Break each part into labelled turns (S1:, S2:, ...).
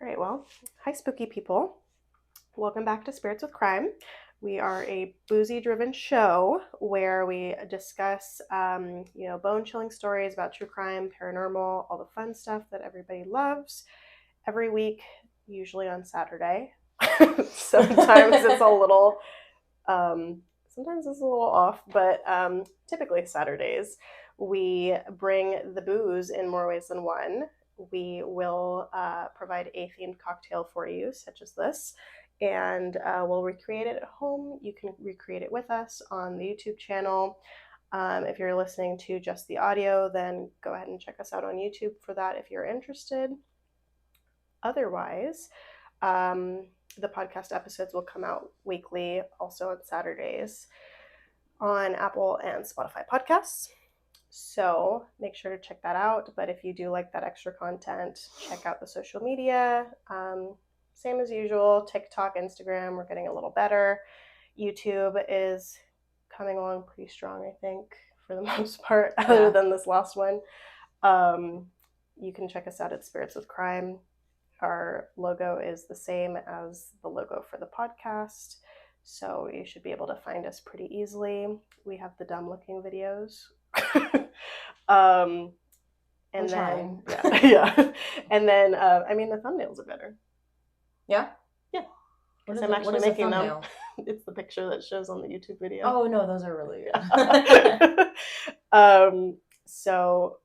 S1: All right, well, hi, spooky people. Welcome back to Spirits with Crime. We are a boozy-driven show where we discuss, bone-chilling stories about true crime, paranormal, all the fun stuff that everybody loves every week, usually on Saturday. Sometimes it's a little, off, but typically Saturdays. We bring the booze in more ways than one. We will provide a themed cocktail for you, such as this, and we'll recreate it at home. You can recreate it with us on the YouTube channel. If you're listening to just the audio, then go ahead and check us out on YouTube for that if you're interested. Otherwise, the podcast episodes will come out weekly, also on Saturdays, on Apple and Spotify podcasts. So make sure to check that out. But if you do like that extra content, check out the social media. Same as usual, TikTok, Instagram, we're getting a little better. YouTube is coming along pretty strong, I think, for the most part, other than this last one. You can check us out at Spirits with Crime. Our logo is the same as the logo for the podcast, so you should be able to find us pretty easily. We have the dumb-looking videos. And then, and then, the thumbnails are better.
S2: Yeah?
S1: Yeah. Because I'm actually making them. It's the picture that shows on the YouTube video.
S2: Oh, no, those are really good.
S1: So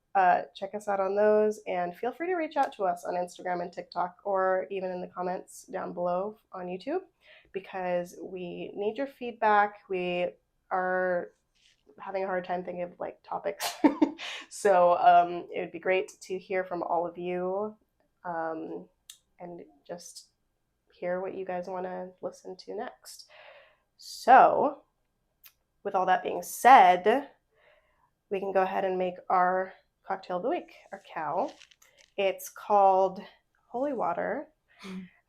S1: check us out on those, and feel free to reach out to us on Instagram and TikTok, or even in the comments down below on YouTube, because we need your feedback. We are having a hard time thinking of topics. So it would be great to hear from all of you, and just hear what you guys want to listen to next. So with all that being said, we can go ahead and make our cocktail of the week, our cow. It's called Holy Water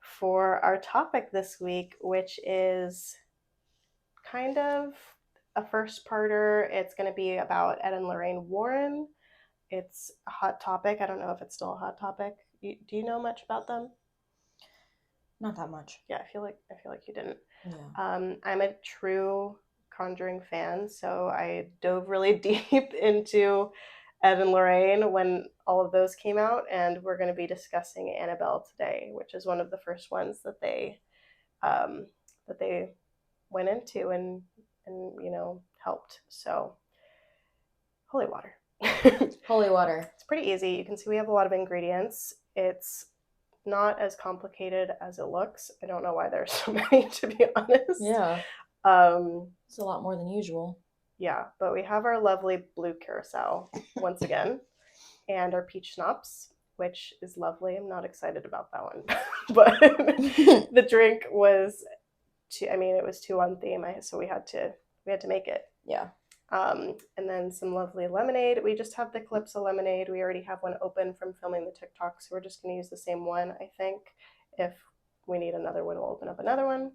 S1: for our topic this week, which is kind of a first-parter. It's going to be about Ed and Lorraine Warren. It's a hot topic. I don't know if it's still a hot topic. Do you know much about them?
S2: Not that much.
S1: Yeah, I feel like you didn't.
S2: Yeah.
S1: I'm a true Conjuring fan, so I dove really deep into Ed and Lorraine when all of those came out, and we're going to be discussing Annabelle today, which is one of the first ones that they went into and helped. So, holy water.
S2: Holy water.
S1: It's pretty easy. You can see we have a lot of ingredients. It's not as complicated as it looks. I don't know why there's so many, to be honest.
S2: Yeah. It's a lot more than usual.
S1: Yeah, but we have our lovely blue curacao once again, and our peach schnapps, which is lovely. I'm not excited about that one, but the drink was it was too on theme, so we had to make it.
S2: Yeah.
S1: And then some lovely lemonade. We just have the Calypso lemonade. We already have one open from filming the TikTok, so we're just going to use the same one, I think. If we need another one, we'll open up another one.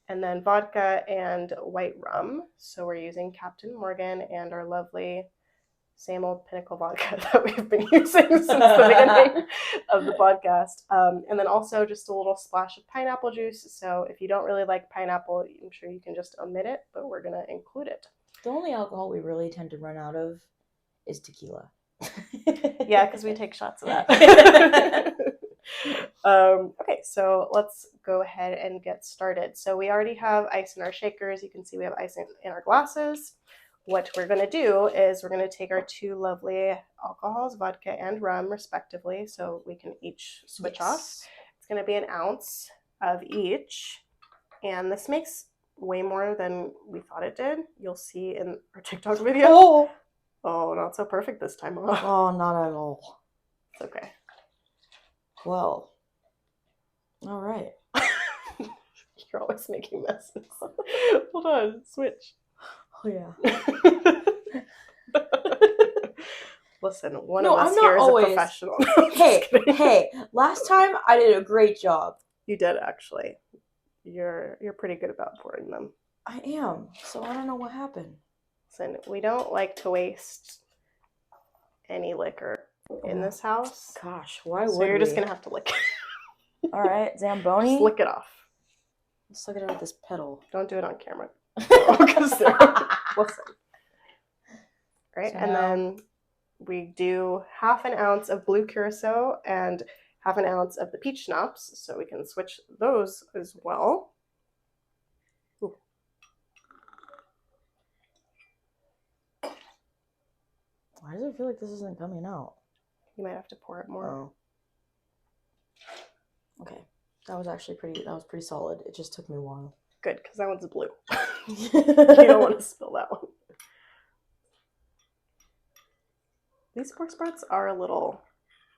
S1: And then vodka and white rum. So we're using Captain Morgan and our lovely same old Pinnacle vodka that we've been using since the beginning of the podcast. And then also just a little splash of pineapple juice. So if you don't really like pineapple, I'm sure you can just omit it, but we're going to include it.
S2: The only alcohol we really tend to run out of is tequila.
S1: Yeah, because we take shots of that. Okay, so let's go ahead and get started. So we already have ice in our shakers. You can see we have ice in our glasses. What we're going to do is we're going to take our two lovely alcohols, vodka and rum, respectively, so we can each switch off. It's going to be an ounce of each, and this makes way more than we thought it did. You'll see in our TikTok video. Oh, not so perfect this time.
S2: Oh, not at all.
S1: It's okay.
S2: Well, all right.
S1: You're always making messes. Hold on, switch.
S2: Oh, yeah.
S1: Listen, one of us here is a professional.
S2: Hey, last time I did a great job.
S1: You did, actually. You're pretty good about pouring them.
S2: I am, so I don't know what happened.
S1: Listen, we don't like to waste any liquor in this house.
S2: Gosh, why would we?
S1: So you're just going to have to lick it.
S2: All right, Zamboni.
S1: Just lick it off.
S2: Let's look at it with this pedal.
S1: Don't do it on camera. Because listen. Right,
S2: So
S1: and
S2: now,
S1: then we do 1/2 ounce of blue curacao and 1/2 ounce of the peach schnapps, so we can switch those as well. Ooh.
S2: why does it feel like this isn't coming out?
S1: You might have to pour it more.
S2: Oh. Okay. That was pretty solid. It just took me a while.
S1: Good, because that one's blue. You don't want to spill that one. These pork sprouts are a little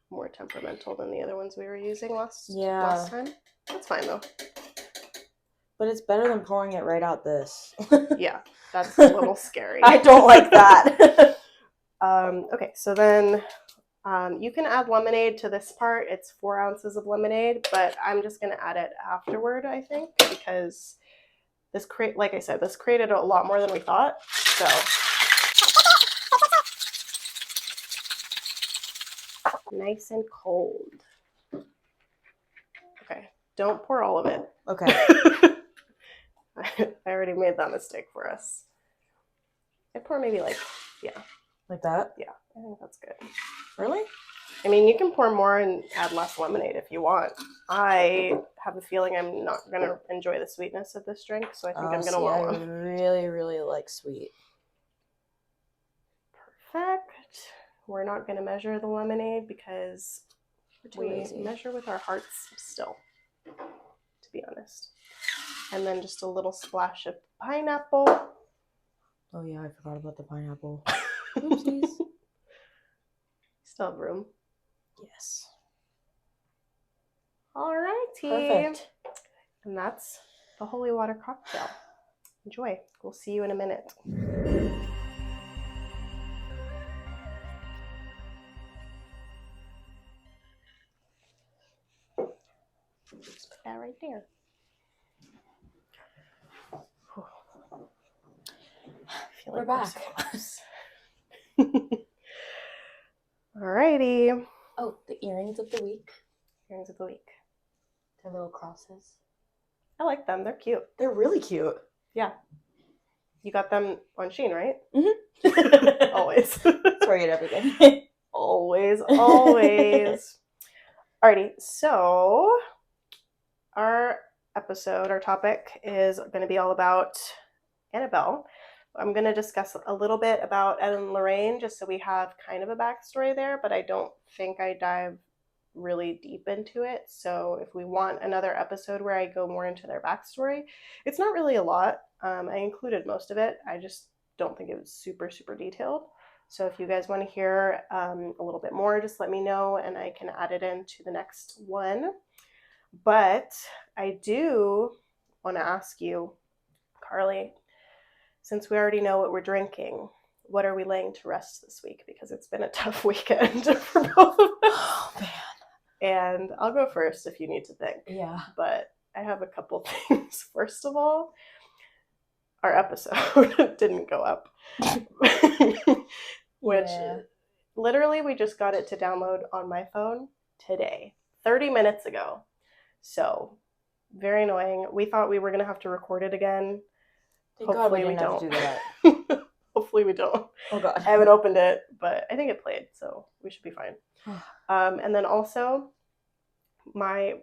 S1: more temperamental than the other ones we were using last time. That's fine though.
S2: But it's better than pouring it right out this.
S1: Yeah, that's a little scary.
S2: I don't like that.
S1: Okay, so then you can add lemonade to this part. It's 4 ounces of lemonade, but I'm just going to add it afterward, I think, because this like I said, this created a lot more than we thought. So nice and cold. Okay, don't pour all of it.
S2: Okay.
S1: I already made that mistake for us. I pour maybe like
S2: that?
S1: Yeah, I think that's good.
S2: Really?
S1: I mean, you can pour more and add less lemonade if you want. I have a feeling I'm not going to enjoy the sweetness of this drink, so I think I'm going to want one.
S2: I really, really like sweet.
S1: Perfect. We're not going to measure the lemonade because we measure with our hearts still, to be honest. And then just a little splash of pineapple.
S2: Oh yeah, I forgot about the pineapple. Oopsies.
S1: Still have room.
S2: Yes.
S1: Alrighty.
S2: Perfect.
S1: And that's the holy water cocktail. Enjoy. We'll see you in a minute. Just put that right there.
S2: We're back.
S1: Alrighty.
S2: Oh, the earrings of the week.
S1: Earrings of the week.
S2: They're little crosses.
S1: I like them. They're cute.
S2: They're really cute.
S1: Yeah. You got them on Shein, right?
S2: Mm-hmm.
S1: Always.
S2: That's where I get everything.
S1: Always. Alrighty. So our topic is going to be all about Annabelle. I'm going to discuss a little bit about Ed and Lorraine just so we have kind of a backstory there, but I don't think I dive really deep into it. So if we want another episode where I go more into their backstory, it's not really a lot. I included most of it. I just don't think it was super, super detailed. So if you guys want to hear a little bit more, just let me know and I can add it into the next one. But I do want to ask you, Carley, since we already know what we're drinking, what are we laying to rest this week? Because it's been a tough weekend for both of us.
S2: Oh, man.
S1: And I'll go first if you need to think.
S2: Yeah.
S1: But I have a couple things. First of all, our episode didn't go up. Which literally we just got it to download on my phone today, 30 minutes ago. So very annoying. We thought we were going to have to record it again. Hopefully we don't.
S2: Have to do that.
S1: Hopefully we don't.
S2: Oh God.
S1: I haven't opened it, but I think it played, so we should be fine. And then also, my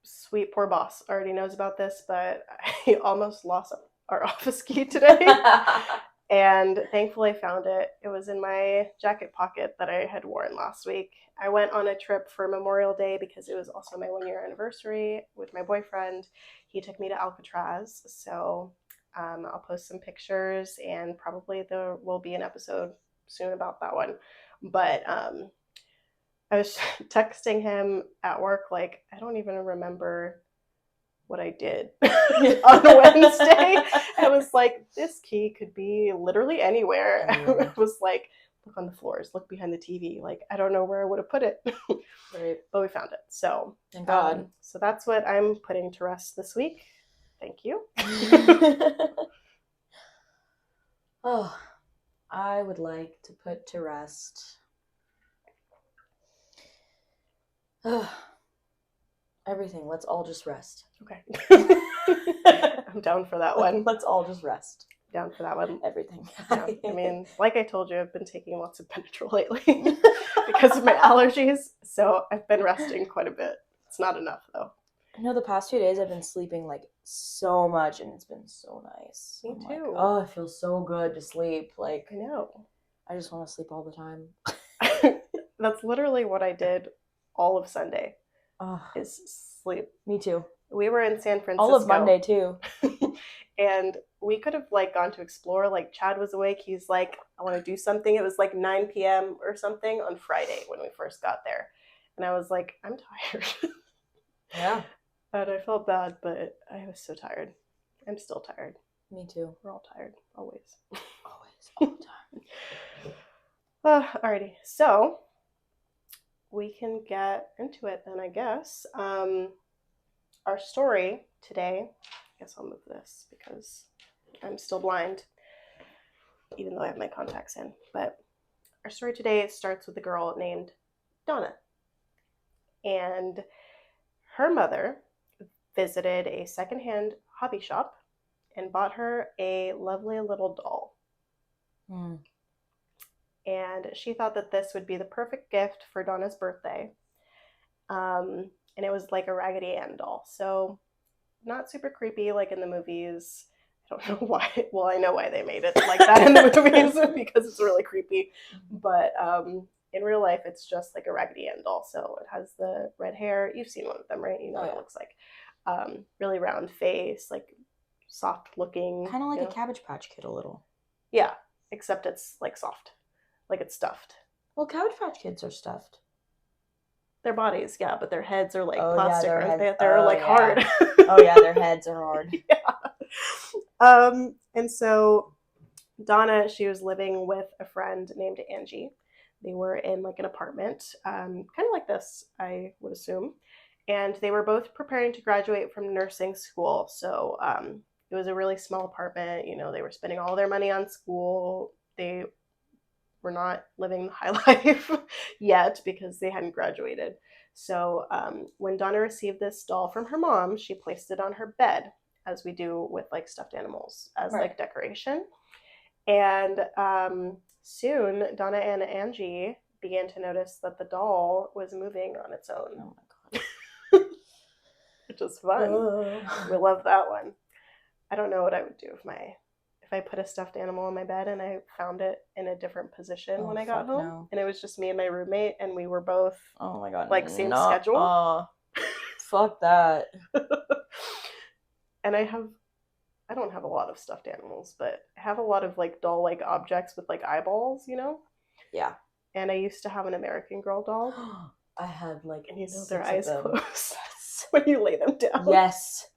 S1: sweet poor boss already knows about this, but I almost lost our office key today. And thankfully I found it. It was in my jacket pocket that I had worn last week. I went on a trip for Memorial Day because it was also my 1-year anniversary with my boyfriend. He took me to Alcatraz, so I'll post some pictures and probably there will be an episode soon about that one. But I was texting him at work, like, I don't even remember what I did on Wednesday. I was like, this key could be literally anywhere. I was like, look on the floors, look behind the TV. Like, I don't know where I would have put it.
S2: Right.
S1: But we found it. So
S2: thank God.
S1: So that's what I'm putting to rest this week. Thank you.
S2: Oh, I would like to put to rest. Everything. Let's all just rest.
S1: Okay. I'm down for that one.
S2: Let's all just rest.
S1: Down for that one.
S2: Everything.
S1: Yeah. I mean, like I told you, I've been taking lots of Benadryl lately because of my allergies. So I've been resting quite a bit. It's not enough though.
S2: I know the past 2 days I've been sleeping like so much and it's been so nice.
S1: Me
S2: I'm
S1: too.
S2: Like, oh, it feels so good to sleep. Like,
S1: I know.
S2: I just want to sleep all the time.
S1: That's literally what I did all of Sunday. Is sleep.
S2: Me too.
S1: We were in San Francisco.
S2: All of Monday too.
S1: And we could have like gone to explore. Like Chad was awake. He's like, I want to do something. It was like 9 p.m. or something on Friday when we first got there. And I was like, I'm tired.
S2: Yeah.
S1: And I felt bad, but I was so tired. I'm still tired.
S2: Me too.
S1: We're all tired. Always.
S2: Always. All the time.
S1: Alrighty. So we can get into it then, I guess. Our story today, I guess I'll move this because I'm still blind, even though I have my contacts in. But our story today starts with a girl named Donna. And her mother visited a secondhand hobby shop and bought her a lovely little doll. And she thought that this would be the perfect gift for Donna's birthday. And it was like a Raggedy Ann doll. So not super creepy like in the movies. I don't know why. Well, I know why they made it like that in the movies because it's really creepy. But in real life, it's just like a Raggedy Ann doll. So it has the red hair. You've seen one of them, right? You know what it looks like. Really round face, like soft looking.
S2: Kind of like a Cabbage Patch Kid a little.
S1: Yeah, except it's like soft. Like it's stuffed.
S2: Well, Cabbage Patch Kids are stuffed.
S1: Their bodies, yeah, but their heads are like plastic.
S2: Yeah,
S1: they're like hard.
S2: Oh yeah, their heads are hard.
S1: Yeah. And so Donna, she was living with a friend named Angie. They were in like an apartment, kind of like this, I would assume. And they were both preparing to graduate from nursing school. So it was a really small apartment. You know, they were spending all their money on school. They were not living the high life yet because they hadn't graduated. So when Donna received this doll from her mom, she placed it on her bed, as we do with like stuffed animals, as like decoration. And soon Donna and Angie began to notice that the doll was moving on its own.
S2: Oh my god.
S1: Which is fun. We love that one. I don't know what I would do if I put a stuffed animal on my bed and I found it in a different position when I got home. No. And it was just me and my roommate and we were both like same schedule.
S2: Fuck that.
S1: And I don't have a lot of stuffed animals, but I have a lot of like doll-like objects with like eyeballs, you know?
S2: Yeah.
S1: And I used to have an American Girl doll.
S2: I had like,
S1: and you know their eyes close when you lay them down.
S2: Yes.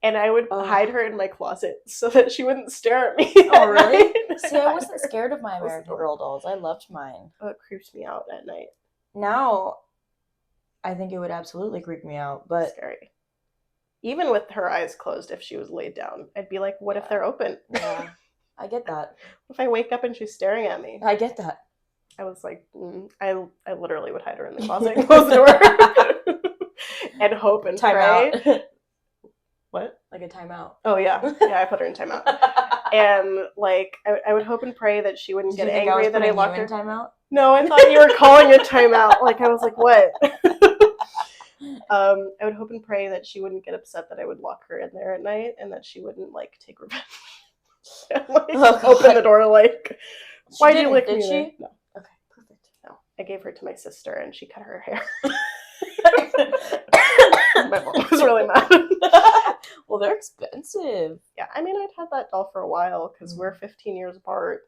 S1: And I would hide her in my closet so that she wouldn't stare at me.
S2: Oh, really? See, I wasn't scared of my American Girl dolls. I loved mine.
S1: Oh, it creeps me out at night.
S2: Now, I think it would absolutely creep me out, but...
S1: Scary. Even with her eyes closed, if she was laid down, I'd be like, what if they're open?
S2: Yeah, I get that.
S1: If I wake up and she's staring at me?
S2: I get that.
S1: I was like, I literally would hide her in the closet and close the door. And hope and pray.
S2: Out.
S1: What?
S2: Like a timeout.
S1: Oh, yeah. Yeah, I put her in timeout. And, like, I would hope and pray that she wouldn't get angry that I locked her.
S2: In timeout?
S1: No, I thought you were calling it timeout. Like, I was like, what? I would hope and pray that she wouldn't get upset that I would lock her in there at night and that she wouldn't, like, take revenge. And, like, open the door, like, why'd you lick me?
S2: Did she?
S1: No. Okay, perfect. No. I gave her to my sister and she cut her hair. My mom was really mad.
S2: Well, they're expensive.
S1: Yeah, I mean, I'd had that doll for a while because we're 15 years apart.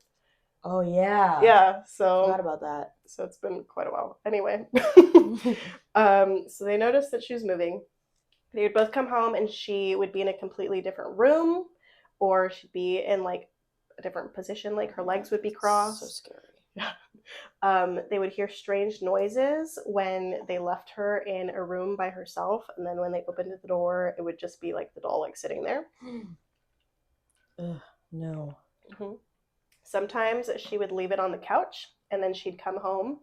S2: Oh, yeah.
S1: Yeah, so...
S2: I forgot about that.
S1: So it's been quite a while. Anyway. So they noticed that she was moving. They would both come home and she would be in a completely different room or she'd be in, like, a different position. Like, her legs would be crossed.
S2: So scary.
S1: Yeah. They would hear strange noises when they left her in a room by herself, and then when they opened the door, it would just be like the doll like sitting there.
S2: Ugh, no.
S1: Mm-hmm. Sometimes she would leave it on the couch, and then she'd come home,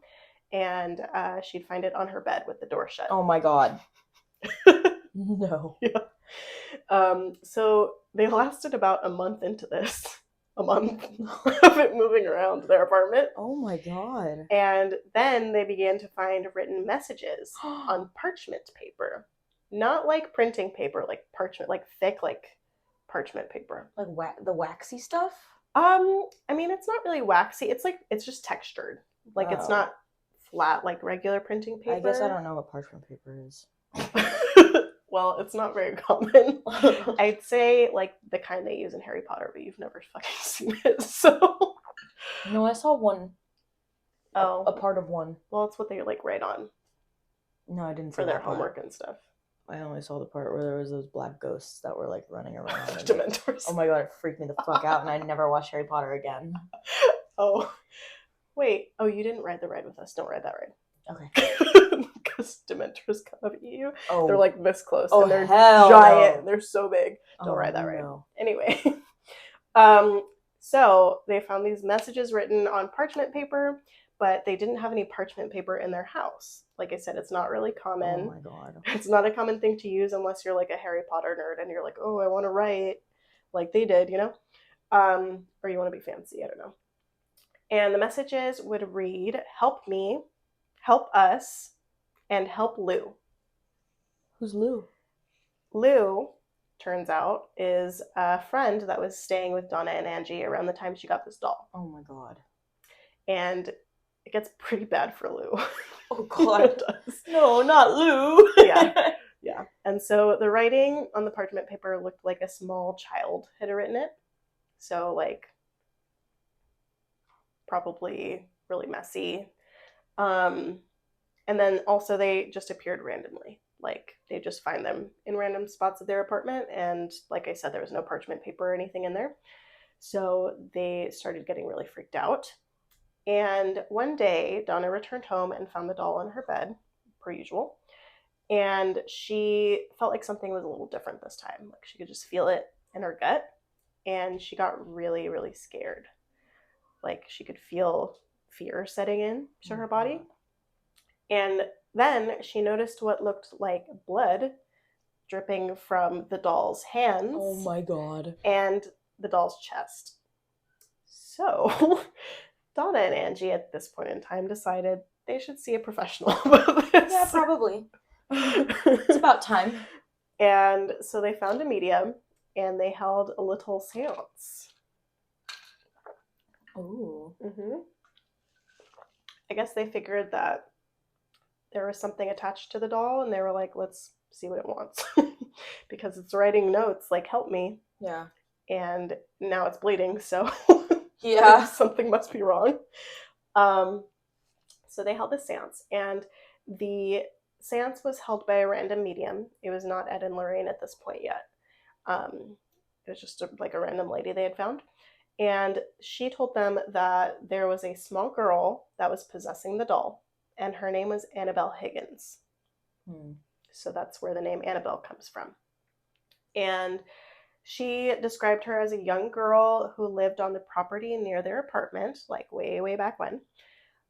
S1: and she'd find it on her bed with the door shut.
S2: Oh my god. No.
S1: So they lasted about a month into this. A month of it moving around their apartment.
S2: Oh my god.
S1: And then they began to find written messages on parchment paper. Not like printing paper, like parchment, like thick, like parchment paper.
S2: Like the waxy stuff?
S1: I mean, it's not really waxy. It's like, it's just textured. Like, it's not flat like regular printing paper.
S2: I guess I don't know what parchment paper is.
S1: Well, it's not very common. I'd say like the kind they use in Harry Potter, but you've never fucking seen it, so.
S2: No, I saw one.
S1: Oh.
S2: A part of one.
S1: Well, it's what they like write on.
S2: No, I didn't see
S1: for their
S2: that part.
S1: homework and stuff.
S2: I only saw the part where there was those black ghosts that were like running around.
S1: Dementors.
S2: Oh my god, it freaked me the fuck out, and I never watched Harry Potter again.
S1: Oh. Wait. Oh, you didn't ride the ride with us. Don't ride that ride.
S2: Okay.
S1: Because Dementors come up at you.
S2: Oh.
S1: They're like this close.
S2: Oh,
S1: and they're
S2: hell
S1: giant.
S2: no.
S1: They're so big. Don't ride that ride.
S2: No.
S1: Anyway. So they found these messages written on parchment paper, but they didn't have any parchment paper in their house. Like I said, it's not really common.
S2: Oh my god.
S1: It's not a common thing to use unless you're like a Harry Potter nerd and you're like, oh, I want to write like they did, you know? Or you want to be fancy, I don't know. And the messages would read, help me, help us, and help Lou.
S2: Who's Lou?
S1: Lou, turns out, is a friend that was staying with Donna and Angie around the time she got this doll.
S2: Oh my god.
S1: And it gets pretty bad for Lou.
S2: Oh god. It does. No, not Lou.
S1: Yeah. And so the writing on the parchment paper looked like a small child had written it. So like probably really messy. And then also they just appeared randomly. Like they just find them in random spots of their apartment. And like I said, there was no parchment paper or anything in there. So they started getting really freaked out. And one day, Donna returned home and found the doll in her bed, per usual. And she felt like something was a little different this time. Like she could just feel it in her gut. And she got really, really scared. Like she could feel fear setting in to her body. And then she noticed what looked like blood dripping from the doll's hands.
S2: Oh my god.
S1: And the doll's chest. So Donna and Angie at this point in time decided they should see a professional about this.
S2: Yeah, probably. It's about time.
S1: And so they found a medium and they held a little seance.
S2: Ooh.
S1: Mm-hmm. I guess they figured that there was something attached to the doll and they were like, let's see what it wants. Because it's writing notes like, help me.
S2: Yeah.
S1: And now it's bleeding, so
S2: yeah,
S1: something must be wrong. So they held the seance, and the seance was held by a random medium. It was not Ed and Lorraine at this point yet. It was just like a random lady they had found. And she told them that there was a small girl that was possessing the doll, and her name was Annabelle Higgins. So that's where the name Annabelle comes from. And she described her as a young girl who lived on the property near their apartment, like way, way back when.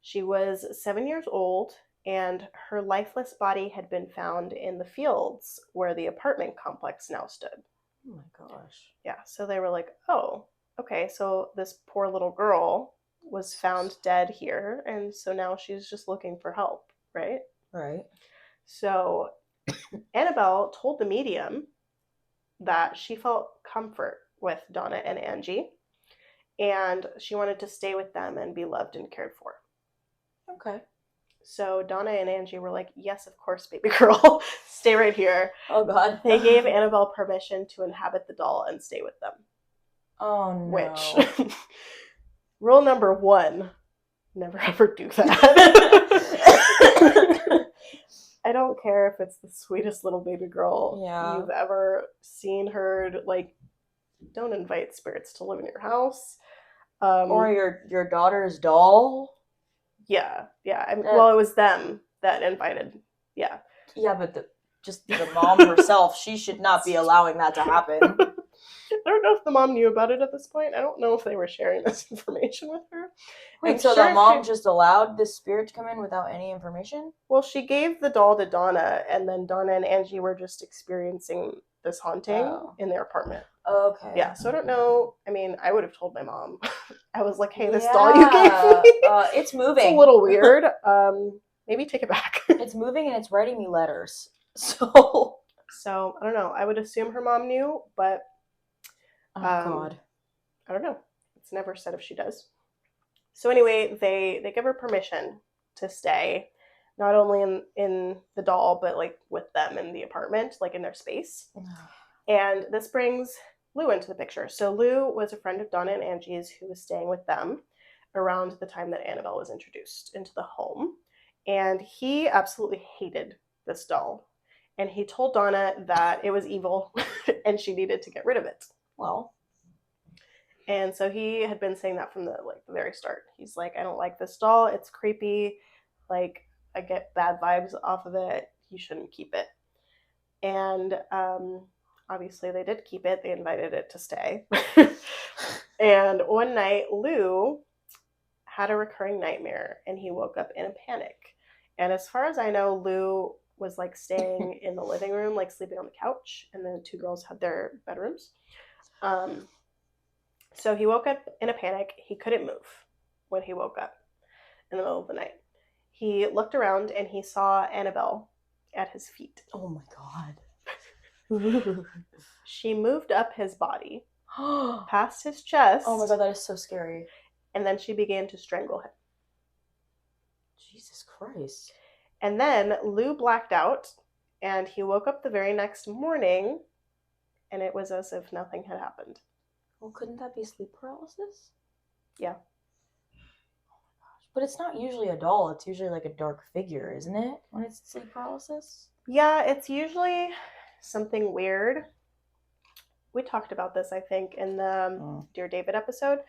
S1: She was 7 years old, and her lifeless body had been found in the fields where the apartment complex now stood.
S2: Oh my gosh.
S1: Yeah, so they were like, oh, okay, so this poor little girl was found dead here, and so now she's just looking for help, right?
S2: Right.
S1: So Annabelle told the medium that she felt comfort with Donna and Angie, and she wanted to stay with them and be loved and cared for.
S2: Okay.
S1: So Donna and Angie were like, yes, of course, baby girl, stay right here.
S2: Oh god.
S1: They gave Annabelle permission to inhabit the doll and stay with them.
S2: Oh no.
S1: Which, rule number 1, never ever do that. I don't care if it's the sweetest little baby girl you've ever seen, heard. Like, don't invite spirits to live in your house.
S2: Or your daughter's doll.
S1: Yeah. Well, it was them that invited. Yeah.
S2: Yeah, but the mom herself, she should not be allowing that to happen.
S1: I don't know if the mom knew about it at this point. I don't know if they were sharing this information with her.
S2: Wait, so the mom just allowed this spirit to come in without any information?
S1: Well, she gave the doll to Donna, and then Donna and Angie were just experiencing this haunting in their apartment.
S2: Okay.
S1: Yeah, so I don't know. I mean, I would have told my mom. I was like, hey, this doll you gave me.
S2: It's moving.
S1: It's a little weird. Maybe take it back.
S2: It's moving and it's writing me letters. So
S1: I don't know. I would assume her mom knew, but
S2: God.
S1: I don't know. It's never said if she does. So anyway, they give her permission to stay, not only in the doll, but like with them in the apartment, like in their space. And this brings Lou into the picture. So Lou was a friend of Donna and Angie's who was staying with them around the time that Annabelle was introduced into the home. And he absolutely hated this doll. And he told Donna that it was evil and she needed to get rid of it.
S2: Well.
S1: And so he had been saying that from the very start. He's like, I don't like this doll. It's creepy. Like, I get bad vibes off of it. You shouldn't keep it. And obviously they did keep it. They invited it to stay. And one night, Lou had a recurring nightmare and he woke up in a panic. And as far as I know, Lou was like staying in the living room, like sleeping on the couch. And the two girls had their bedrooms. So he woke up in a panic. He couldn't move when he woke up in the middle of the night. He looked around and he saw Annabelle at his feet.
S2: Oh my God.
S1: She moved up his body, past his chest.
S2: Oh my God, that is so scary.
S1: And then she began to strangle him.
S2: Jesus Christ.
S1: And then Lou blacked out and he woke up the very next morning and it was as if nothing had happened.
S2: Well, couldn't that be sleep paralysis?
S1: Yeah.
S2: Oh my gosh. But it's not usually a doll. It's usually like a dark figure, isn't it? When it's sleep paralysis?
S1: Yeah, it's usually something weird. We talked about this, I think, in the Dear David episode.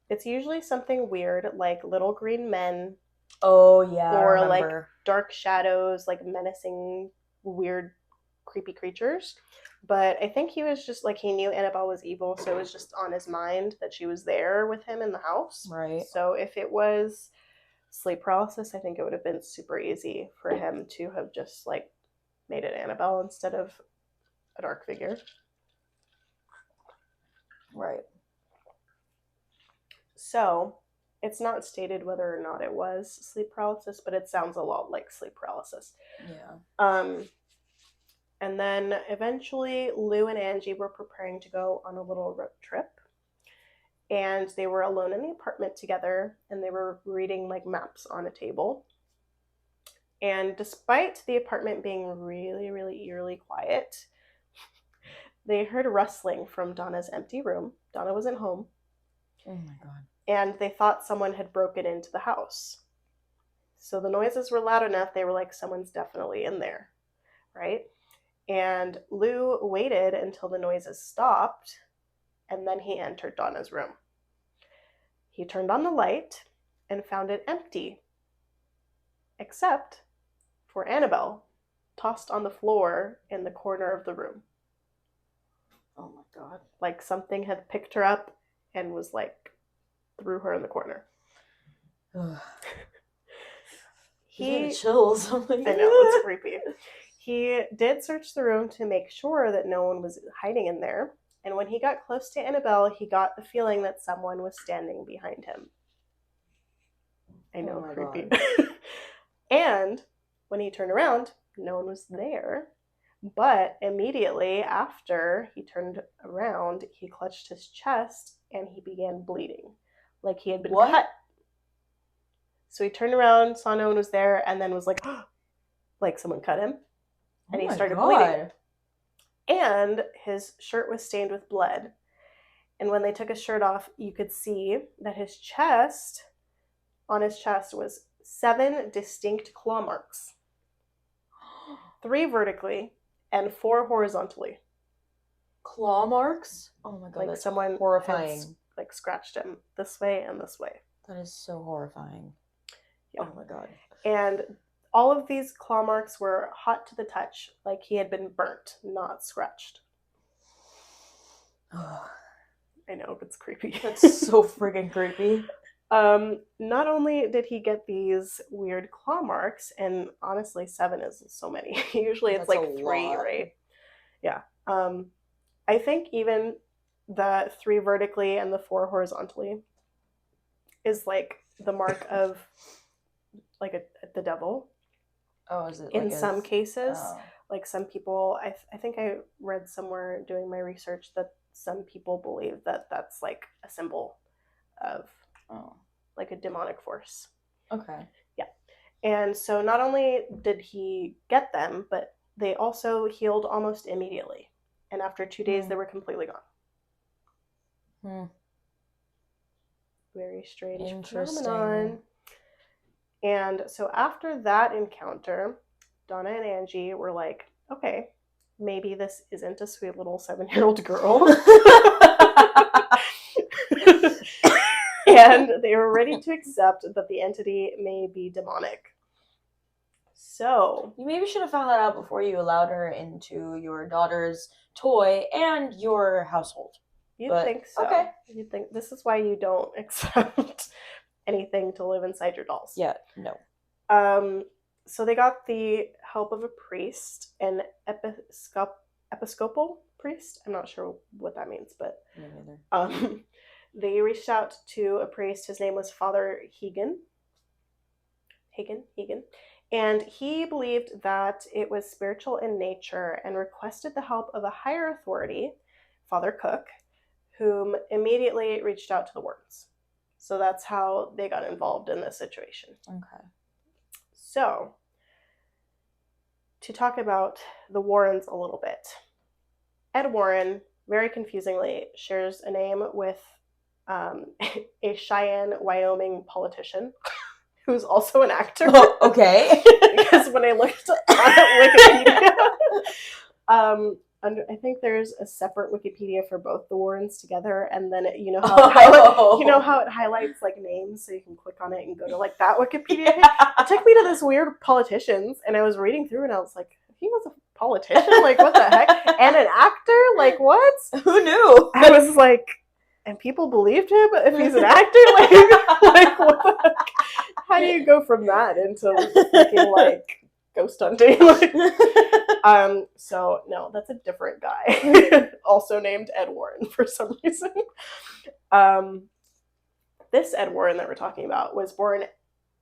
S1: It's usually something weird, like little green men.
S2: Oh, yeah.
S1: Or like dark shadows, like menacing, weird, creepy creatures. But I think he was just like, he knew Annabelle was evil, so it was just on his mind that she was there with him in the house.
S2: Right.
S1: So if it was sleep paralysis, I think it would have been super easy for him to have just like made it Annabelle instead of a dark figure.
S2: Right.
S1: So it's not stated whether or not it was sleep paralysis, but it sounds a lot like sleep paralysis.
S2: Yeah.
S1: And then eventually Lou and Angie were preparing to go on a little road trip. And they were alone in the apartment together and they were reading like maps on a table. And despite the apartment being really, really eerily quiet, they heard rustling from Donna's empty room. Donna wasn't home.
S2: Oh my God.
S1: And they thought someone had broken into the house. So the noises were loud enough. They were like, someone's definitely in there, right? And Lou waited until the noises stopped, and then he entered Donna's room. He turned on the light and found it empty, except for Annabelle, tossed on the floor in the corner of the room.
S2: Oh my God.
S1: Like something had picked her up and was like, threw her in the corner.
S2: He chills.
S1: I know, it's creepy. He did search the room to make sure that no one was hiding in there. And when he got close to Annabelle, he got the feeling that someone was standing behind him. I know, creepy. And when he turned around, no one was there. But immediately after he turned around, he clutched his chest and he began bleeding. Like he had been cut. So he turned around, saw no one was there, and then was like, like someone cut him. And he started bleeding. And his shirt was stained with blood. And when they took his shirt off, you could see that his chest, on his chest, was 7 distinct claw marks. 3 vertically and 4 horizontally.
S2: Claw marks? Oh my God,
S1: like
S2: that's
S1: someone
S2: horrifying.
S1: Had, like scratched him this way and this way.
S2: That is so horrifying. Yeah. Oh my God.
S1: And all of these claw marks were hot to the touch, like he had been burnt, not scratched. I know, it's creepy.
S2: That's so freaking creepy.
S1: Not only did he get these weird claw marks, and honestly, 7 is so many. Usually it's
S2: That's a
S1: like 3,
S2: lot.
S1: right? Yeah. I think even the 3 vertically and the 4 horizontally is like the mark of like the devil
S2: Oh, is it
S1: in
S2: like
S1: some cases.
S2: Oh.
S1: Like some people, I think I read somewhere doing my research that some people believe that that's like a symbol of like a demonic force.
S2: Okay.
S1: Yeah. And so not only did he get them, but they also healed almost immediately. And after 2 days, they were completely gone. Very strange phenomenon. And so after that encounter, Donna and Angie were like, okay, maybe this isn't a sweet little 7-year-old girl. And they were ready to accept that the entity may be demonic. So
S2: you maybe should have found that out before you allowed her into your daughter's toy and your household.
S1: You'd think so.
S2: Okay.
S1: You'd think this is why you don't accept anything to live inside your dolls.
S2: Yeah, no.
S1: So they got the help of a priest, an episcopal priest. I'm not sure what that means, but
S2: me neither.
S1: They reached out to a priest. His name was Father Hagen. And he believed that it was spiritual in nature and requested the help of a higher authority, Father Cook, whom immediately reached out to the Warrens. So that's how they got involved in this situation.
S2: Okay.
S1: So, to talk about the Warrens a little bit. Ed Warren, very confusingly, shares a name with a Cheyenne, Wyoming politician who's also an actor.
S2: Oh, okay.
S1: Because when I looked on Wikipedia, I think there's a separate Wikipedia for both the Warrens together, and then you know how it highlights like names, so you can click on it and go to like that Wikipedia page. It took me to this weird politicians, and I was reading through, and I was like, he was a politician, like what the heck, and an actor, like what?
S2: Who knew?
S1: I was like, and people believed him if he's an actor, like what the heck? How do you go from that into freaking like ghost hunting? So no, that's a different guy, also named Ed Warren for some reason. This Ed Warren that we're talking about was born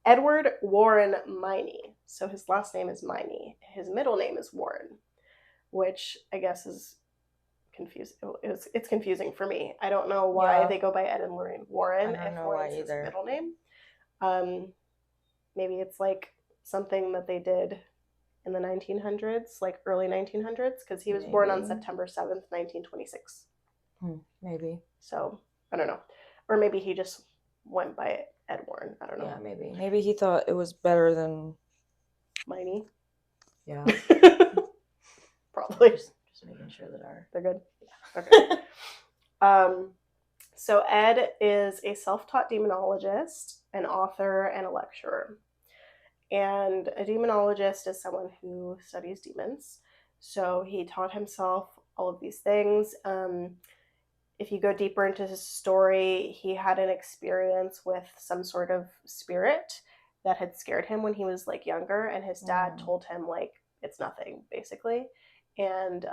S1: Edward Warren Miney. So his last name is Miney. His middle name is Warren, which I guess is confusing. It's confusing for me. I don't know why they go by Ed and Lorraine Warren if Warren's his middle name. Maybe it's like something that they did in the 1900s, like early 1900s, because he was born on September 7th, 1926.
S2: Maybe.
S1: So, I don't know. Or maybe he just went by Ed Warren. I don't know.
S2: Yeah, maybe. Maybe he thought it was better than
S1: Miney.
S2: Yeah.
S1: Probably.
S2: Just making sure that
S1: they're good? Yeah. Okay. So Ed is a self-taught demonologist, an author, and a lecturer. And a demonologist is someone who studies demons. So he taught himself all of these things. If you go deeper into his story, he had an experience with some sort of spirit that had scared him when he was like younger, and his dad told him like it's nothing, basically. And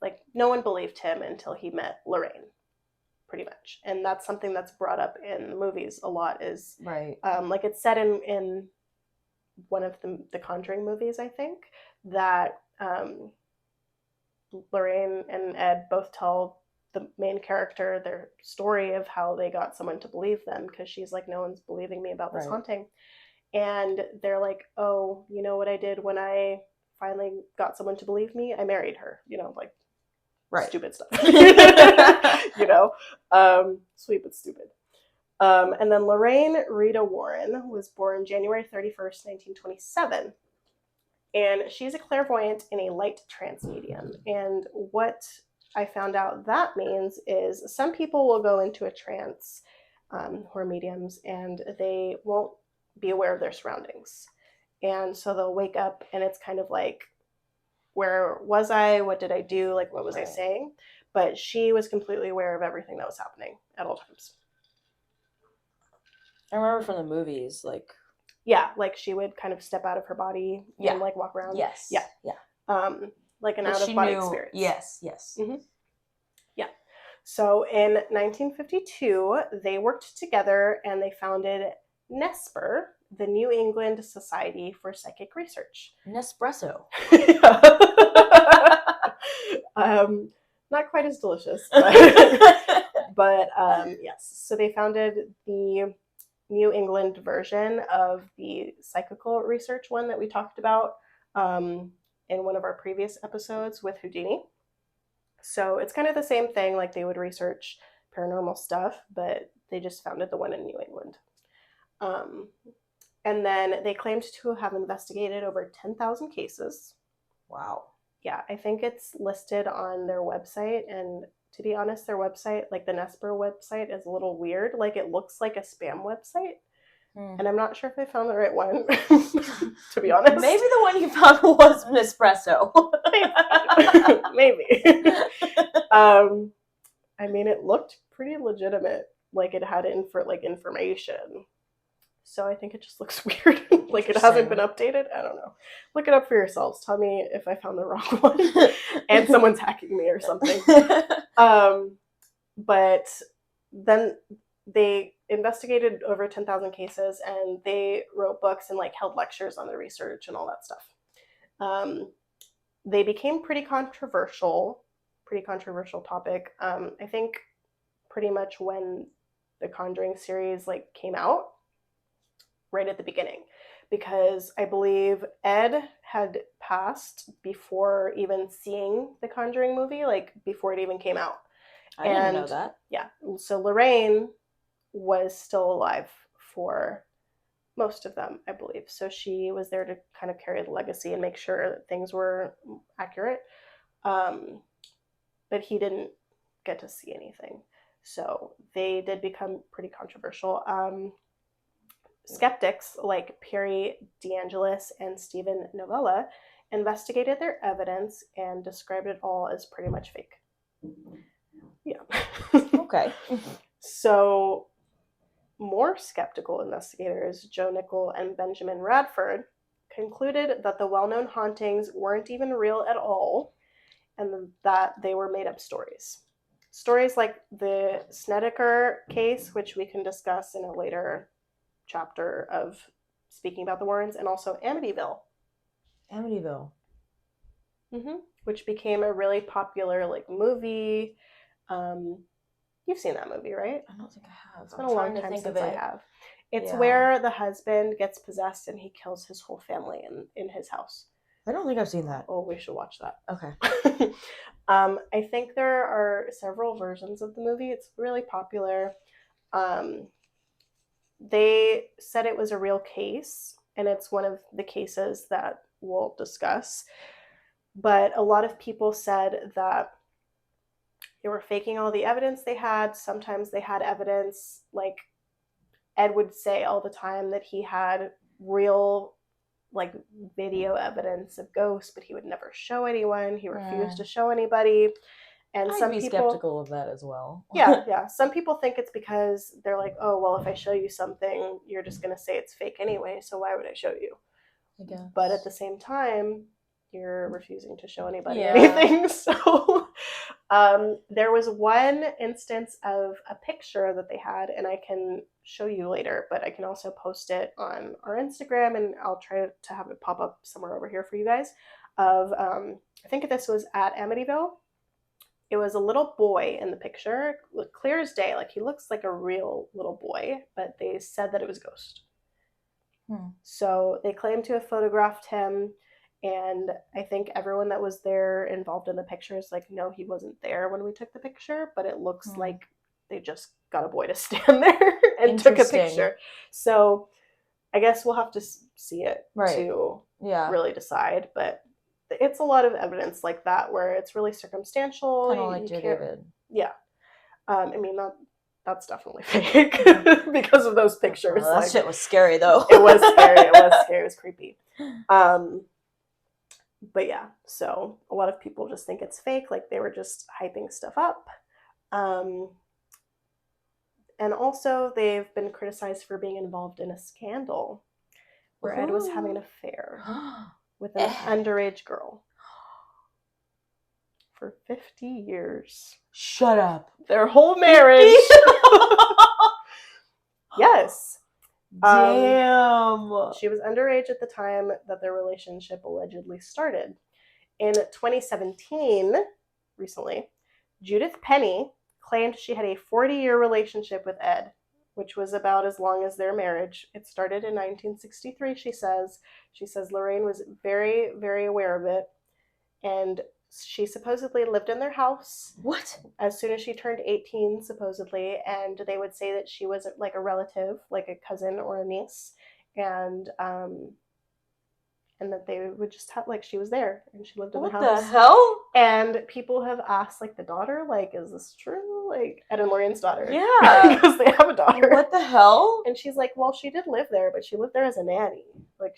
S1: like no one believed him until he met Lorraine, pretty much. And that's something that's brought up in the movies a lot, is like it's said in one of the Conjuring movies, I think, that Lorraine and Ed both tell the main character their story of how they got someone to believe them, because she's like, no one's believing me about this haunting. And they're like, oh, you know what I did when I finally got someone to believe me? I married her, like stupid stuff. Sweet but stupid. And then Lorraine Rita Warren was born January 31st, 1927. And she's a clairvoyant and a light trance medium. And what I found out that means is some people will go into a trance who are mediums, and they won't be aware of their surroundings. And so they'll wake up and it's kind of like, where was I? What did I do? Like, what was I saying? But she was completely aware of everything that was happening at all times.
S2: I remember from the movies, like.
S1: Yeah, like she would kind of step out of her body
S2: Yeah.
S1: and like walk around.
S2: Yes.
S1: Yeah.
S2: Yeah.
S1: Like an
S2: But
S1: out
S2: she
S1: of body
S2: knew.
S1: experience.
S2: Yes. Yes.
S1: Mm-hmm. Yeah. So in 1952, they worked together and they founded NESPR, the New England Society for Psychic Research.
S2: Nespresso.
S1: Not quite as delicious, but yes. So they founded the New England version of the psychical research one that we talked about in one of our previous episodes with Houdini. So it's kind of the same thing, like they would research paranormal stuff, but they just founded the one in New England. Um, and then they claimed to have investigated over 10,000 cases.
S2: Wow.
S1: Yeah, I think it's listed on their website. And to be honest, their website, like the NESPR website, is a little weird. Like it looks like a spam website. And I'm not sure if I found the right one, to be honest.
S2: Maybe the one you found was Nespresso.
S1: Maybe. I mean, it looked pretty legitimate. Like it had information. So I think it just looks weird. Like it hasn't been updated. I don't know. Look it up for yourselves. Tell me if I found the wrong one and someone's hacking me or something. But then they investigated over 10,000 cases and they wrote books and like held lectures on the research and all that stuff. They became pretty controversial topic. I think pretty much when the Conjuring series like came out, right at the beginning, because I believe Ed had passed before even seeing the Conjuring movie, like before it even came out.
S2: I didn't know that.
S1: Yeah, so Lorraine was still alive for most of them, I believe. So she was there to kind of carry the legacy and make sure that things were accurate. But he didn't get to see anything. So they did become pretty controversial. Skeptics like Perry DeAngelis and Stephen Novella investigated their evidence and described it all as pretty much fake. Yeah.
S2: Okay.
S1: So more skeptical investigators, Joe Nickel and Benjamin Radford, concluded that the well-known hauntings weren't even real at all and that they were made-up stories. Stories like the Snedeker case, which we can discuss in a later chapter of speaking about the Warrens, and also Amityville. Which became a really popular like movie. You've seen that movie, right?
S2: I don't think I have.
S1: It's been a long time since I have. It's where the husband gets possessed and he kills his whole family in his house.
S2: I don't think I've seen that.
S1: Oh, we should watch that.
S2: Okay.
S1: I think there are several versions of the movie. It's really popular. They said it was a real case, and it's one of the cases that we'll discuss. But a lot of people said that they were faking all the evidence they had. Sometimes they had evidence, like Ed would say all the time that he had real like video evidence of ghosts, but he would never show anyone. He refused to show anybody. And
S2: I'd
S1: some
S2: be
S1: people
S2: skeptical of that as well.
S1: yeah. Some people think it's because they're like, oh, well, if I show you something, you're just going to say it's fake anyway, so why would I show you?
S2: I guess.
S1: But at the same time, you're refusing to show anybody anything. So there was one instance of a picture that they had, and I can show you later, but I can also post it on our Instagram, and I'll try to have it pop up somewhere over here for you guys, of, I think this was at Amityville. It was a little boy in the picture, clear as day, like he looks like a real little boy, but they said that it was a ghost. So they claimed to have photographed him, and I think everyone that was there involved in the picture is like, no, he wasn't there when we took the picture, but it looks like they just got a boy to stand there and took a picture. So I guess we'll have to see it to really decide, but it's a lot of evidence like that where it's really circumstantial.
S2: Kind of like Joe David.
S1: Yeah. I mean, that's definitely fake because of those pictures.
S2: Oh, that shit was scary, though.
S1: It was scary. It was creepy. But yeah, so a lot of people just think it's fake, like they were just hyping stuff up. And also, they've been criticized for being involved in a scandal where Ed was having an affair with an underage girl for 50 years.
S2: Shut up.
S1: Their whole marriage. Yes.
S2: Damn.
S1: She was underage at the time that their relationship allegedly started. In 2017, recently, Judith Penny claimed she had a 40-year relationship with Ed, which was about as long as their marriage. It started in 1963, she says. She says Lorraine was very, very aware of it, and she supposedly lived in their house.
S2: What?
S1: As soon as she turned 18, supposedly, and they would say that she was like a relative, like a cousin or a niece, and that they would just have, like, she was there and she lived in the house.
S2: What the hell?
S1: And people have asked, like, the daughter, like, is this true? Like, Ed and Lorraine's daughter.
S2: Yeah.
S1: Because they have a daughter.
S2: What the hell?
S1: And she's like, well, she did live there, but she lived there as a nanny. Like,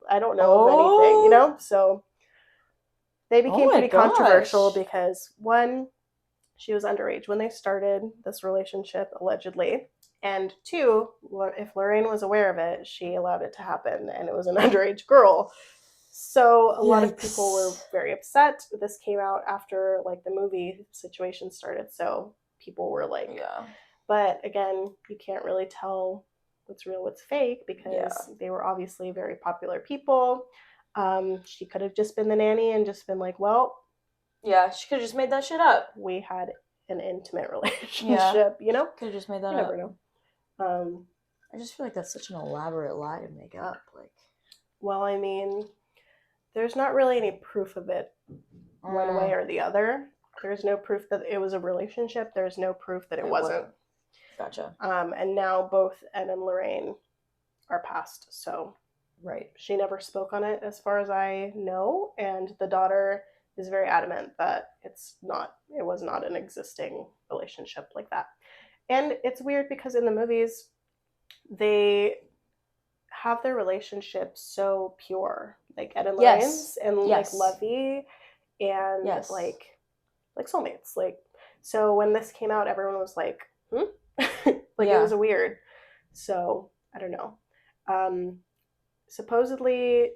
S1: I don't know of anything, you know? So they became pretty controversial because, one, she was underage when they started this relationship, allegedly. And two, if Lorraine was aware of it, she allowed it to happen, and it was an underage girl. So a lot of people were very upset. This came out after, like, the movie situation started, so people were like,
S2: yeah.
S1: But again, you can't really tell what's real, what's fake, because they were obviously very popular people. She could have just been the nanny and just been like, well,
S2: yeah, she could have just made that shit up.
S1: We had an intimate relationship, you know?
S2: Could have just made that
S1: you
S2: up.
S1: Never know.
S2: I just feel like that's such an elaborate lie to make up. Like,
S1: well, I mean, there's not really any proof of it one way or the other. There's no proof that it was a relationship. There's no proof that it wasn't.
S2: Gotcha.
S1: And now both Ed and Lorraine are passed, so she never spoke on it as far as I know, and the daughter is very adamant that it was not an existing relationship like that. And it's weird because in the movies, they have their relationship so pure, like Ed and Lorraine's, and like lovey, and like soulmates. Like, so when this came out, everyone was like, like it was weird. So I don't know. Supposedly,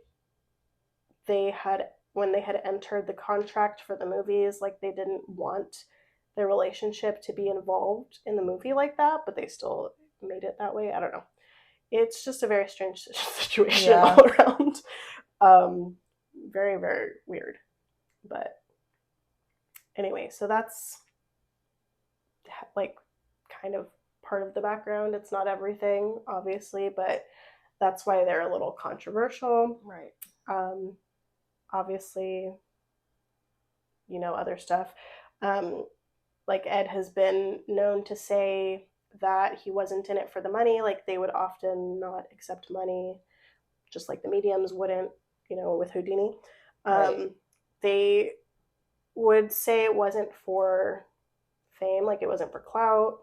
S1: when they had entered the contract for the movies, like, they didn't want their relationship to be involved in the movie like that, but they still made it that way. I don't know. It's just a very strange situation all around. Very, very weird. But anyway, so that's like kind of part of the background. It's not everything, obviously, but that's why they're a little controversial.
S2: Right.
S1: Obviously, you know, other stuff. Like, Ed has been known to say that he wasn't in it for the money. Like, they would often not accept money, just like the mediums wouldn't, you know, with Houdini. They would say it wasn't for fame, like it wasn't for clout.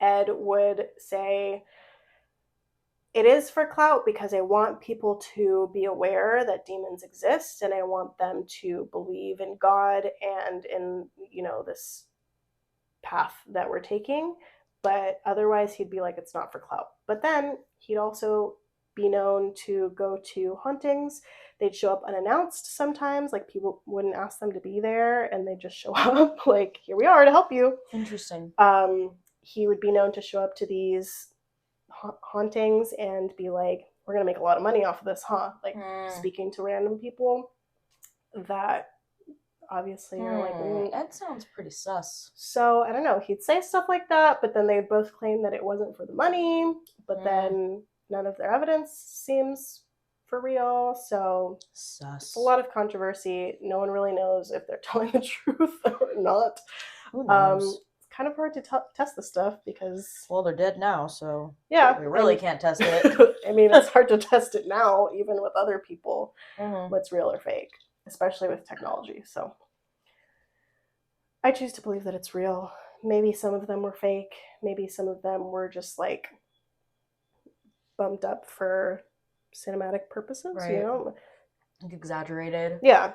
S1: Ed would say, it is for clout because I want people to be aware that demons exist, and I want them to believe in God and in, you know, this path that we're taking. But otherwise, he'd be like, it's not for clout. But then he'd also be known to go to hauntings. They'd show up unannounced sometimes, like people wouldn't ask them to be there, and they'd just show up like, here we are to help you.
S2: Interesting.
S1: He would be known to show up to these hauntings and be like, we're gonna make a lot of money off of this, huh? Like, speaking to random people that obviously are like,
S2: that sounds pretty sus.
S1: So I don't know, he'd say stuff like that, but then they'd both claim that it wasn't for the money, but then none of their evidence seems for real. So
S2: sus.
S1: It's a lot of controversy. No one really knows if they're telling the truth or not.
S2: Who knows?
S1: It's kind of hard to test this stuff because,
S2: well, they're dead now, so we really can't test it.
S1: I mean, it's hard to test it now, even with other people, what's real or fake, especially with technology. So I choose to believe that it's real. Maybe some of them were fake. Maybe some of them were just like bumped up for cinematic purposes, you know?
S2: Like exaggerated.
S1: Yeah.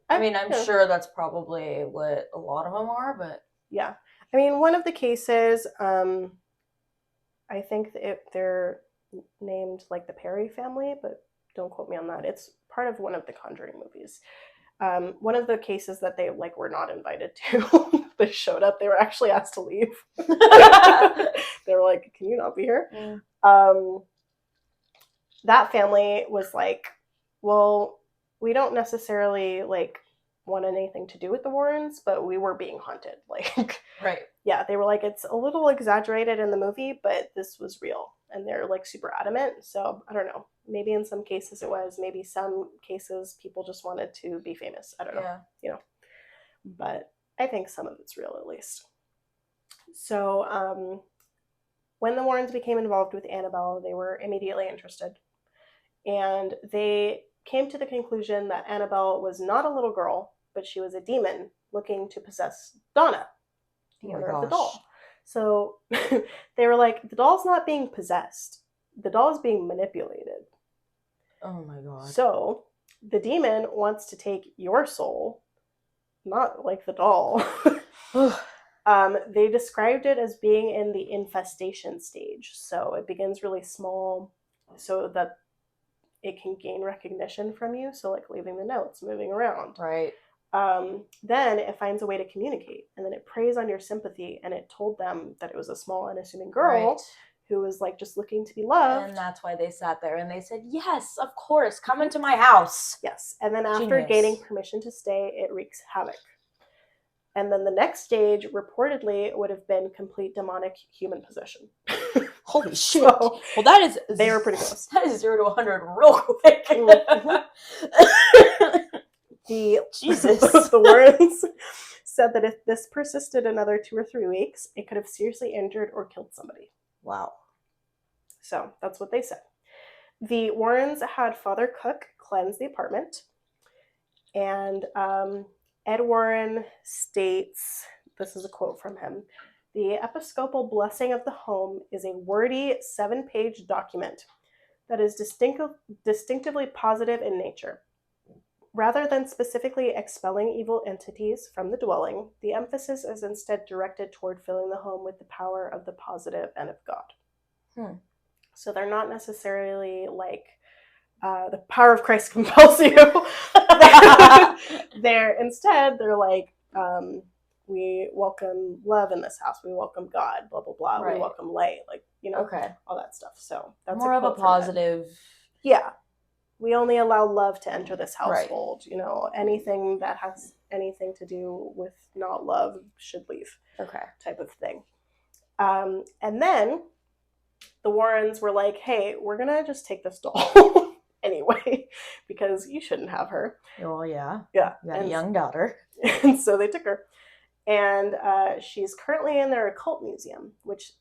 S2: I mean, I'm sure that's probably what a lot of them are, but...
S1: Yeah. I mean, one of the cases, I think they're named like the Perry family, but don't quote me on that. It's part of one of the Conjuring movies. One of the cases that they like were not invited to, they showed up. They were actually asked to leave. They were like, "Can you not be here?" That family was like, "Well, we don't necessarily like want anything to do with the Warrens, but we were being haunted." Like,
S2: Right.
S1: yeah, they were like, "It's a little exaggerated in the movie, but this was real," and they're like super adamant. So I don't know. Maybe in some cases it was. Maybe some cases people just wanted to be famous. I don't know.
S2: Yeah.
S1: You know, but I think some of it's real at least. So when the Warrens became involved with Annabelle, they were immediately interested, and they came to the conclusion that Annabelle was not a little girl, but she was a demon looking to possess Donna, the owner of the doll. So they were like, the doll's not being possessed. The doll is being manipulated.
S2: Oh my god.
S1: So the demon wants to take your soul, not like the doll. They described it as being in the infestation stage. So it begins really small so that it can gain recognition from you. So like leaving the notes, moving around.
S2: Right.
S1: Then it finds a way to communicate, and then it preys on your sympathy, and it told them that it was a small unassuming girl who was like just looking to be loved.
S2: And that's why they sat there and they said, yes, of course, come into my house.
S1: Yes. And then after gaining permission to stay, it wreaks havoc. And then the next stage reportedly would have been complete demonic human possession.
S2: Holy shit. So, well, that is...
S1: They were pretty close.
S2: That is 0 to 100 real quick. Jesus.
S1: The Warrens said that if this persisted another 2 or 3 weeks, it could have seriously injured or killed somebody.
S2: Wow.
S1: So that's what they said. The Warrens had Father Cook cleanse the apartment, and Ed Warren states, this is a quote from him, "The episcopal blessing of the home is a wordy 7-page document that is distinctively positive in nature. Rather than specifically expelling evil entities from the dwelling, the emphasis is instead directed toward filling the home with the power of the positive and of God." So they're not necessarily like the power of Christ compels you. They're like, we welcome love in this house. We welcome God, blah, blah, blah. Right. We welcome light, like, you know, all that stuff. So that's
S2: more of a positive.
S1: Yeah. We only allow love to enter this household. Right. You know, anything that has anything to do with not love should leave. Okay. Type of thing. And then the Warrens were like, hey, we're going to just take this doll anyway, because you shouldn't have her.
S2: Oh, yeah.
S1: Yeah.
S2: You got a young daughter.
S1: And so they took her. And she's currently in their occult museum, which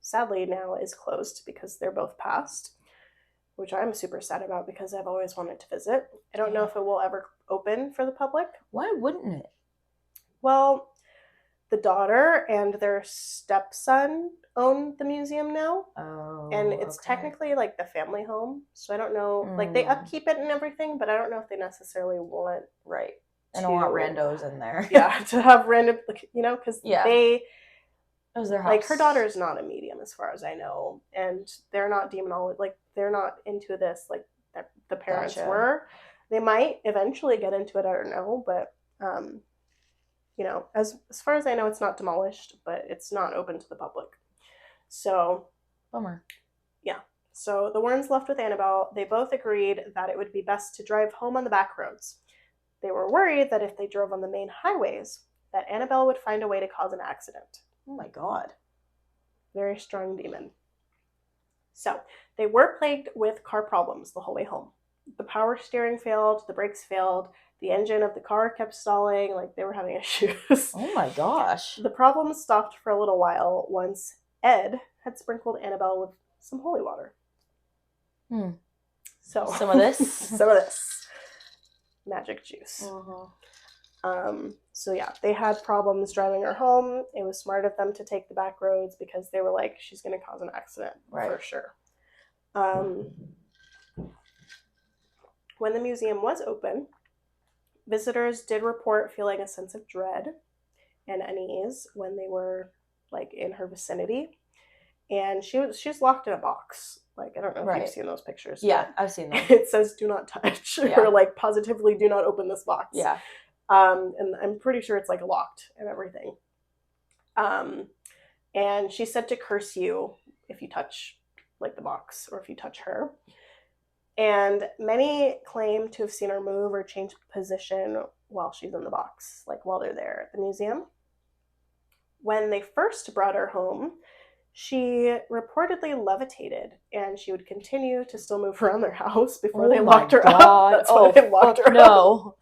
S1: sadly now is closed because they're both passed, which I'm super sad about because I've always wanted to visit. I don't know if it will ever open for the public.
S2: Why wouldn't it?
S1: Well, the daughter and their stepson own the museum now. Oh, and it's technically like the family home. So I don't know, like they upkeep it and everything, but I don't know if they necessarily want
S2: I don't want randos in there.
S1: Yeah, to have random, you know, because it
S2: was their house.
S1: Like her daughter is not a medium as far as I know, and they're not demonology, like they're not into this like the parents were. They might eventually get into it, I don't know, but you know, as far as I know, it's not demolished, but it's not open to the public. So
S2: bummer.
S1: Yeah. So the Warrens left with Annabelle. They both agreed that it would be best to drive home on the back roads. They were worried that if they drove on the main highways, that Annabelle would find a way to cause an accident.
S2: Oh my God.
S1: Very strong demon. So they were plagued with car problems the whole way home. The power steering failed, the brakes failed, the engine of the car kept stalling, like they were having issues.
S2: Oh my gosh.
S1: The problems stopped for a little while once Ed had sprinkled Annabelle with some holy water. So
S2: some of this?
S1: Some of this. Magic juice. So yeah, they had problems driving her home. It was smart of them to take the back roads because they were like, she's going to cause an accident for sure. When the museum was open, visitors did report feeling a sense of dread, and unease when they were like in her vicinity. And she's locked in a box. Like, I don't know if you've seen those pictures.
S2: Yeah, I've seen them.
S1: It says do not touch, or like positively do not open this box.
S2: Yeah.
S1: And I'm pretty sure it's like locked and everything. And she's said to curse you if you touch like the box or if you touch her. And many claim to have seen her move or change position while she's in the box, like while they're there at the museum. When they first brought her home, she reportedly levitated, and she would continue to still move around their house before they locked her up. That's why they locked her up.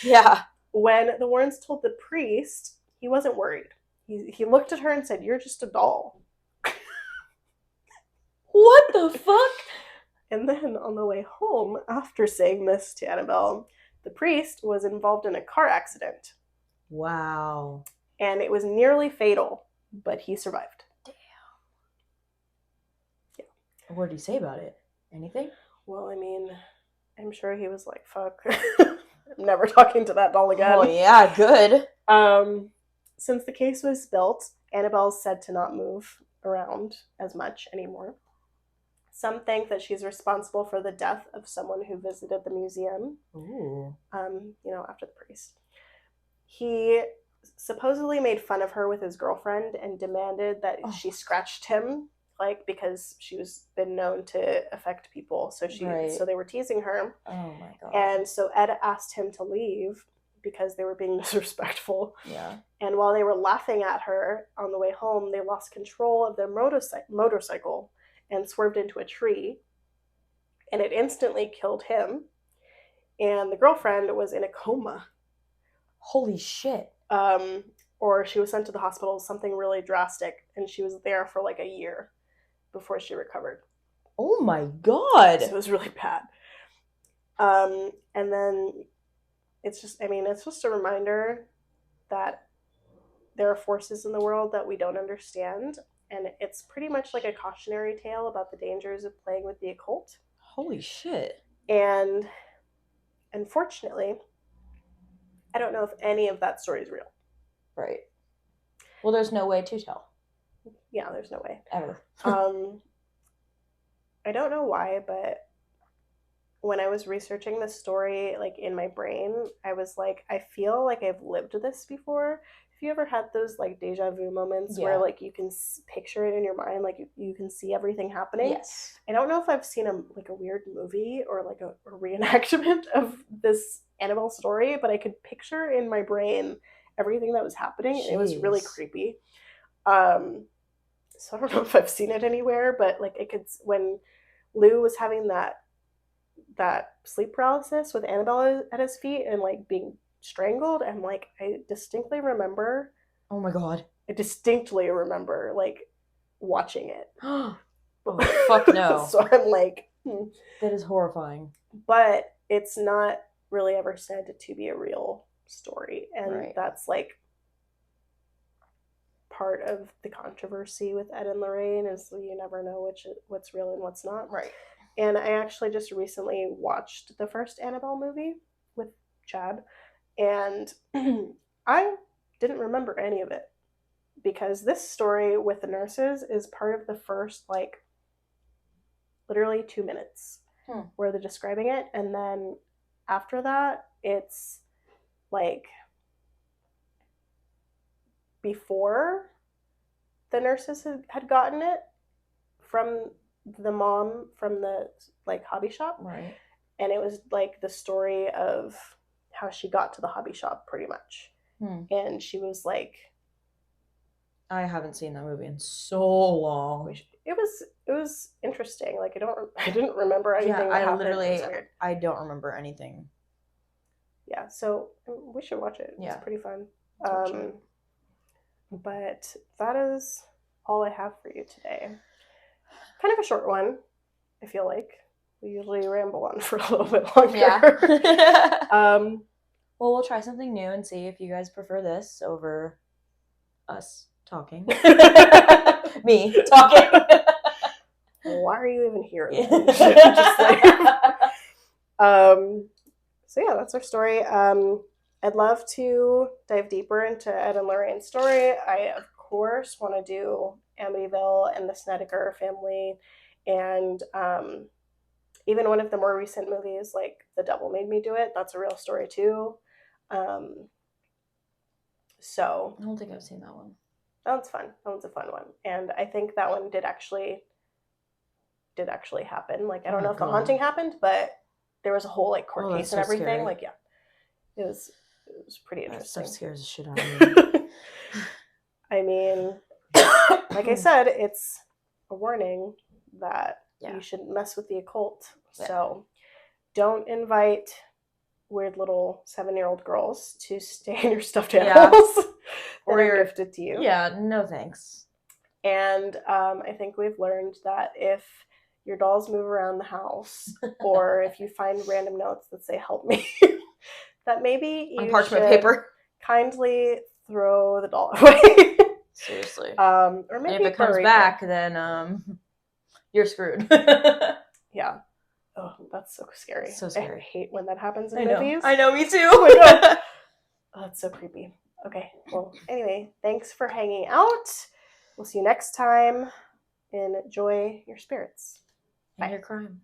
S2: Yeah.
S1: When the Warrens told the priest, he wasn't worried. He looked at her and said, "You're just a doll."
S2: What the fuck?
S1: And then on the way home, after saying this to Annabelle, the priest was involved in a car accident.
S2: Wow.
S1: And it was nearly fatal, but he survived.
S2: Damn.
S1: Yeah.
S2: What did he say about it? Anything?
S1: Well, I mean, I'm sure he was like, fuck, I'm never talking to that doll again.
S2: Oh, yeah, good.
S1: Since the case was built, Annabelle's said to not move around as much anymore. Some think that she's responsible for the death of someone who visited the museum.
S2: Ooh.
S1: After the priest. He supposedly made fun of her with his girlfriend and demanded that she scratched him, like, because she was been known to affect people. So so they were teasing her.
S2: Oh my god.
S1: And so Ed asked him to leave because they were being disrespectful.
S2: Yeah.
S1: And while they were laughing at her on the way home, they lost control of their motorcycle and swerved into a tree. And it instantly killed him. And the girlfriend was in a coma.
S2: Holy shit.
S1: Or she was sent to the hospital, something really drastic, and she was there for like a year before she recovered.
S2: Oh my god.
S1: So it was really bad. And then it's just a reminder that there are forces in the world that we don't understand, and it's pretty much like a cautionary tale about the dangers of playing with the occult.
S2: Holy shit.
S1: And unfortunately, I don't know if any of that story is real.
S2: Right. Well, there's no way to tell.
S1: Yeah, there's no way.
S2: Ever.
S1: I don't know why, but when I was researching this story, like in my brain, I was like, I feel like I've lived this before. Have you ever had those like deja vu moments where like you can picture it in your mind, like you can see everything happening?
S2: Yes.
S1: I don't know if I've seen a weird movie or like a reenactment of this Annabelle story, but I could picture in my brain everything that was happening. And it was really creepy. So I don't know if I've seen it anywhere, but like when Lou was having that sleep paralysis with Annabelle at his feet and like being strangled, and like I distinctly remember.
S2: Oh my god.
S1: I distinctly remember like watching it.
S2: Oh fuck no.
S1: So I'm like,
S2: that is horrifying.
S1: But it's not really ever said to be a real story, and that's like part of the controversy with Ed and Lorraine is you never know what's real and what's not.
S2: Right.
S1: And I actually just recently watched the first Annabelle movie with Chad, and I didn't remember any of it because this story with the nurses is part of the first like literally 2 minutes where they're describing it, and then after that it's like before the nurses had gotten it from the mom from the like hobby shop,
S2: right?
S1: And it was like the story of how she got to the hobby shop pretty much. And she was like,
S2: I haven't seen that movie in so long.
S1: It was interesting. Like I didn't remember anything that happened. It was weird.
S2: I don't remember anything.
S1: Yeah, so we should watch it.
S2: Yeah.
S1: It's pretty fun. But that is all I have for you today. Kind of a short one, I feel like. We usually ramble on for a little bit longer.
S2: Yeah. Well, we'll try something new and see if you guys prefer this over us talking. Me talking.
S1: Why are you even here? Just like, so yeah, that's our story. I'd love to dive deeper into Ed and Lorraine's story. I, of course, want to do Amityville and the Snedeker family, and even one of the more recent movies, like The Devil Made Me Do It. That's a real story too. So
S2: I don't think I've seen that one.
S1: that one's fun. That one's a fun one, and I think that one did actually happen. Like, I don't know if the haunting happened, but there was a whole like court case and everything. Scary. Like, yeah, it was pretty interesting.
S2: That stuff scares the shit out of me.
S1: I mean, like I said, it's a warning that you shouldn't mess with the occult. Yeah. So don't invite weird little 7-year-old girls to stay in your stuffed animals or you're gifted to you.
S2: Yeah, no thanks.
S1: And I think we've learned that if your dolls move around the house or if you find random notes that say help me, that maybe you
S2: on parchment
S1: should
S2: paper
S1: kindly throw the doll away.
S2: Seriously.
S1: Or maybe
S2: and if it comes back, then you're screwed.
S1: Yeah. Oh, that's so scary.
S2: So scary.
S1: I hate when that happens in movies.
S2: I know, me too.
S1: Oh my God. Oh, that's so creepy. Okay, well, anyway, thanks for hanging out. We'll see you next time. Enjoy your spirits.
S2: And your crime.